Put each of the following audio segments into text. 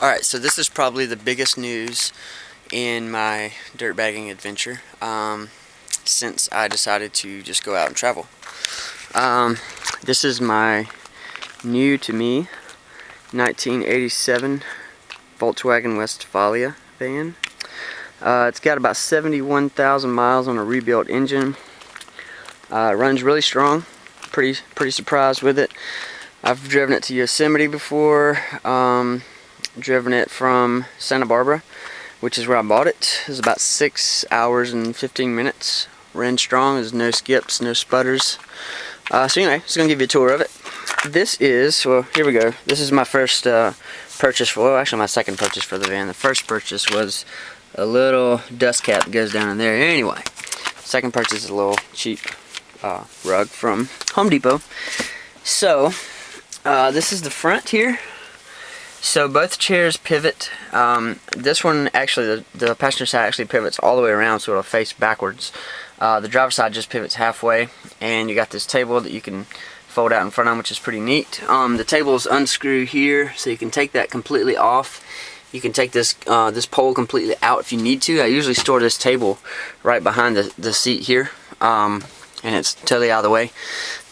Alright, so this is probably the biggest news in my dirt bagging adventure since I decided to just go out and travel. This is my new to me 1987 Volkswagen Westfalia van. It's got about 71,000 miles on a rebuilt engine. It runs really strong. Pretty surprised with it. I've driven it to Yosemite before. Driven it from Santa Barbara, which is where I bought it. It was about 6 hours and 15 minutes. Ran strong. There's no skips, no sputters. So anyway, just gonna give you a tour of it. This is, well, here we go. This is my first purchase for, well, actually my second purchase for the van. The first purchase was a little dust cap that goes down in there. Anyway, second purchase is a little cheap rug from Home Depot. So this is the front here. So both chairs pivot. This one actually, the passenger side actually pivots all the way around, so it'll face backwards. The driver's side just pivots halfway, and you got this table that you can fold out in front of, which is pretty neat. The tables unscrew here, so you can take that completely off. You can take this this pole completely out if you need to. I usually store this table right behind the seat here. And it's totally out of the way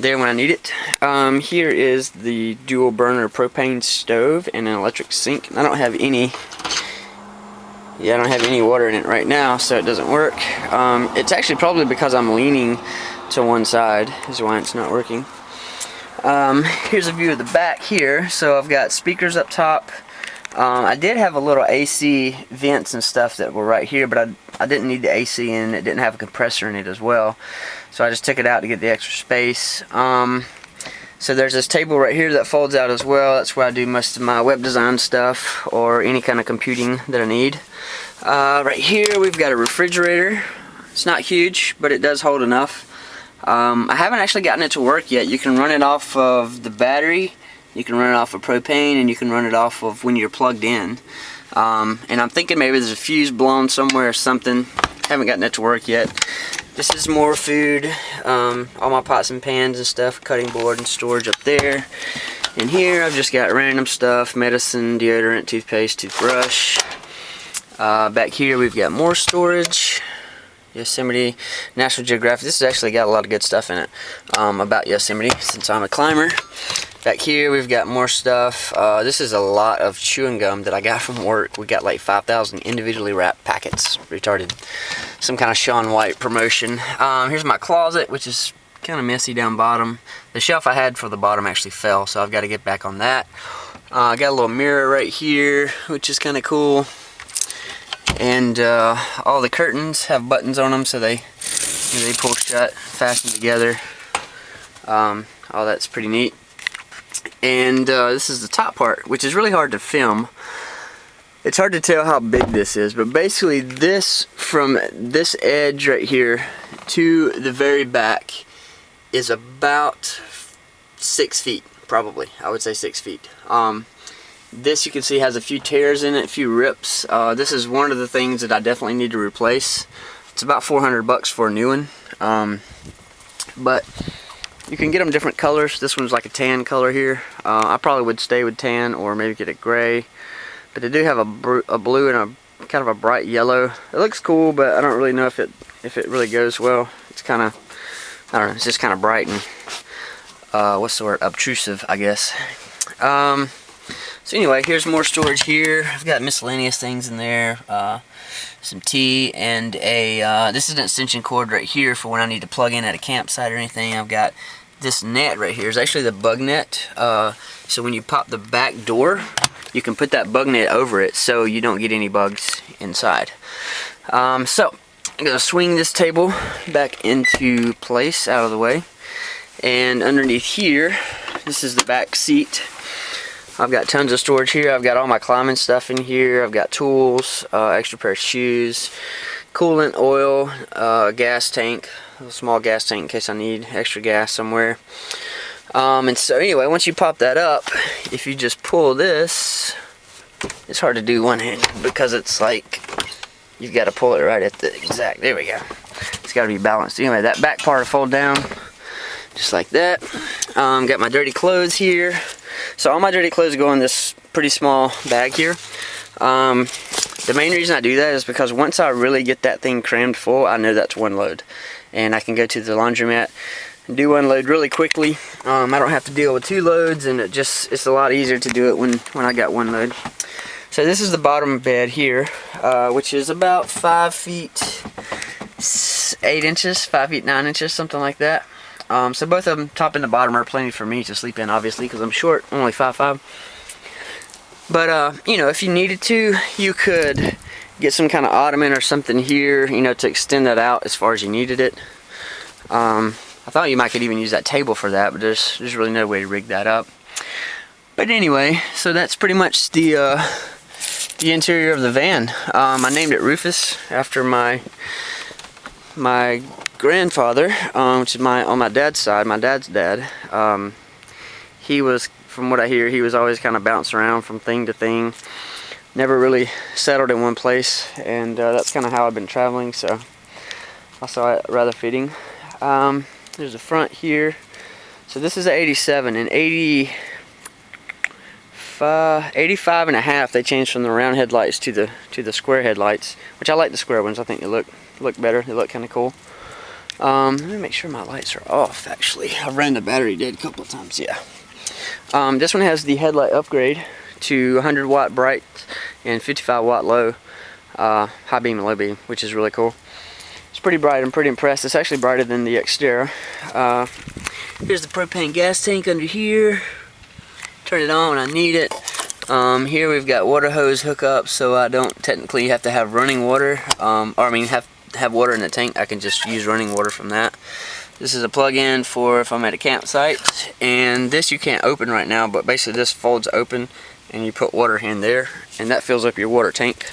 there when I need it. Here is the dual burner propane stove and an electric sink. I don't have any water in it right now, so it doesn't work. It's actually probably because I'm leaning to one side is why it's not working. Here's a view of the back here. So I've got speakers up top. I did have a little AC vents and stuff that were right here, but I didn't need the AC in it. It didn't have a compressor in it as well, so I just took it out to get the extra space. So there's this table right here that folds out as well. That's where I do most of my web design stuff or any kind of computing that I need. Right here we've got a refrigerator. It's not huge, but it does hold enough. I haven't actually gotten it to work yet. You can run it off of the battery. You can run it off of propane, and you can run it off of when you're plugged in. And I'm thinking maybe there's a fuse blown somewhere or something. Haven't gotten it to work yet. This is more food. All my pots and pans and stuff, cutting board and storage up there. And here I've just got random stuff, medicine, deodorant, toothpaste, toothbrush. Back here we've got more storage. Yosemite, National Geographic. This has actually got a lot of good stuff in it about Yosemite, since I'm a climber. Back here we've got more stuff. This is a lot of chewing gum that I got from work. We got like 5,000 individually wrapped packets. Retarded. Some kind of Shaun White promotion. Here's my closet, which is kind of messy down bottom. The shelf I had for the bottom actually fell, so I've got to get back on that. I got a little mirror right here, which is kind of cool. And all the curtains have buttons on them, so they pull shut, fasten together. All that's pretty neat. And this is the top part, which is really hard to film. It's hard to tell how big this is, but basically this, from this edge right here to the very back, is about 6 feet, probably. I would say 6 feet. This, you can see, has a few tears in it, a few rips. This is one of the things that I definitely need to replace. It's about 400 bucks for a new one. But you can get them different colors. This one's like a tan color here. I probably would stay with tan or maybe get a gray. But they do have a blue and a kind of a bright yellow. It looks cool, but I don't really know if it really goes well. It's kind of, I don't know, it's just kind of bright and what's the word, obtrusive, I guess. So anyway, here's more storage here. I've got miscellaneous things in there. Some tea and this is an extension cord right here for when I need to plug in at a campsite or anything. I've got this net right here. It's actually the bug net. So when you pop the back door, you can put that bug net over it so you don't get any bugs inside. So I'm gonna swing this table back into place, out of the way. And underneath here, this is the back seat. I've got tons of storage here. I've got all my climbing stuff in here. I've got tools, extra pair of shoes, coolant, oil, gas tank, a small gas tank in case I need extra gas somewhere. And so anyway, once you pop that up, if you just pull this, it's hard to do one-handed because it's like you've got to pull it right at the exact, there we go. It's got to be balanced. Anyway, that back part will fold down just like that. Got my dirty clothes here. So all my dirty clothes go in this pretty small bag here. The main reason I do that is because once I really get that thing crammed full, I know that's one load. And I can go to the laundromat and do one load really quickly. I don't have to deal with 2 loads, and it's a lot easier to do it when I got 1 load. So this is the bottom bed here, which is about 5 feet 8 inches, 5 feet 9 inches, something like that. So both of them, top and the bottom, are plenty for me to sleep in, obviously, because I'm short, only 5'5". But, you know, if you needed to, you could get some kind of ottoman or something here, you know, to extend that out as far as you needed it. I thought you might could even use that table for that, but there's really no way to rig that up. But anyway, so that's pretty much the interior of the van. I named it Rufus after my grandfather, which is on my dad's side, my dad's dad. He was, from what I hear, he was always kind of bouncing around from thing to thing, never really settled in one place, and that's kind of how I've been traveling, so I saw it rather fitting. There's the front here. So this is an 87, and 85 and a half they changed from the round headlights to the square headlights, which I like the square ones. I think they look better. They look kind of cool. Let me make sure my lights are off. Actually, I ran the battery dead a couple of times. Yeah. This one has the headlight upgrade to 100 watt bright and 55 watt low, high beam and low beam, which is really cool. It's pretty bright. I'm pretty impressed. It's actually brighter than the Xterra. Here's the propane gas tank under here. Turn it on when I need it. Here we've got water hose hookup, so I don't technically have to have running water, or I mean have water in the tank. I can just use running water from that. This is a plug-in for if I'm at a campsite, and this you can't open right now, but basically this folds open and you put water in there, and that fills up your water tank,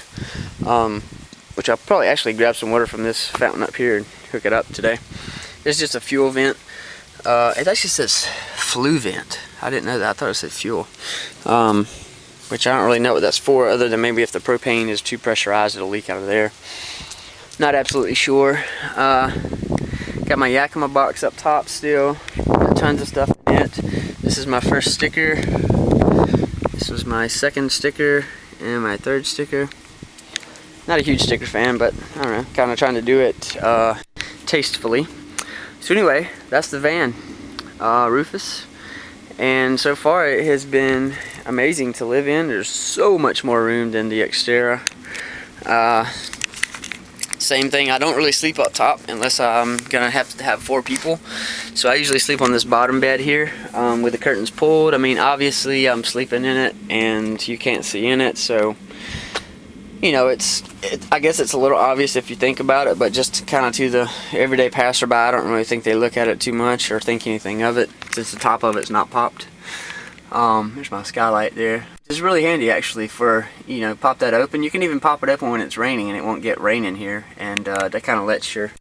which I'll probably actually grab some water from this fountain up here and hook it up today. It's just a fuel vent. It actually says flue vent. I didn't know that. I thought it said fuel, which I don't really know what that's for, other than maybe if the propane is too pressurized, it'll leak out of there. Not absolutely sure. Got my Yakima box up top still. Got tons of stuff in it. This is my first sticker. This was my second sticker and my third sticker. Not a huge sticker fan, but I don't know, kind of trying to do it tastefully. So anyway, that's the van, Rufus. And so far it has been amazing to live in. There's so much more room than the Xterra. Same thing, I don't really sleep up top unless I'm gonna have to have 4 people. So I usually sleep on this bottom bed here with the curtains pulled. I mean, obviously I'm sleeping in it and you can't see in it, so you know, I guess it's a little obvious if you think about it, but just kind of to the everyday passerby, I don't really think they look at it too much or think anything of it, since the top of it's not popped. There's my skylight there. It's really handy actually for, you know, pop that open. You can even pop it open when it's raining and it won't get rain in here, and that kind of lets your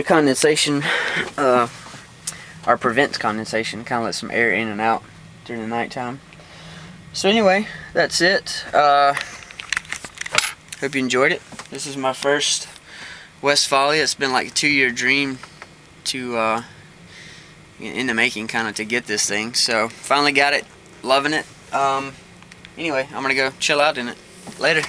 condensation, or prevents condensation, kind of lets some air in and out during the nighttime. So anyway, that's it. Hope you enjoyed it. This is my first Westfalia. It's been like a 2-year dream to in the making, kind of, to get this thing. So finally got it. Loving it. Anyway, I'm gonna go chill out in it. Later.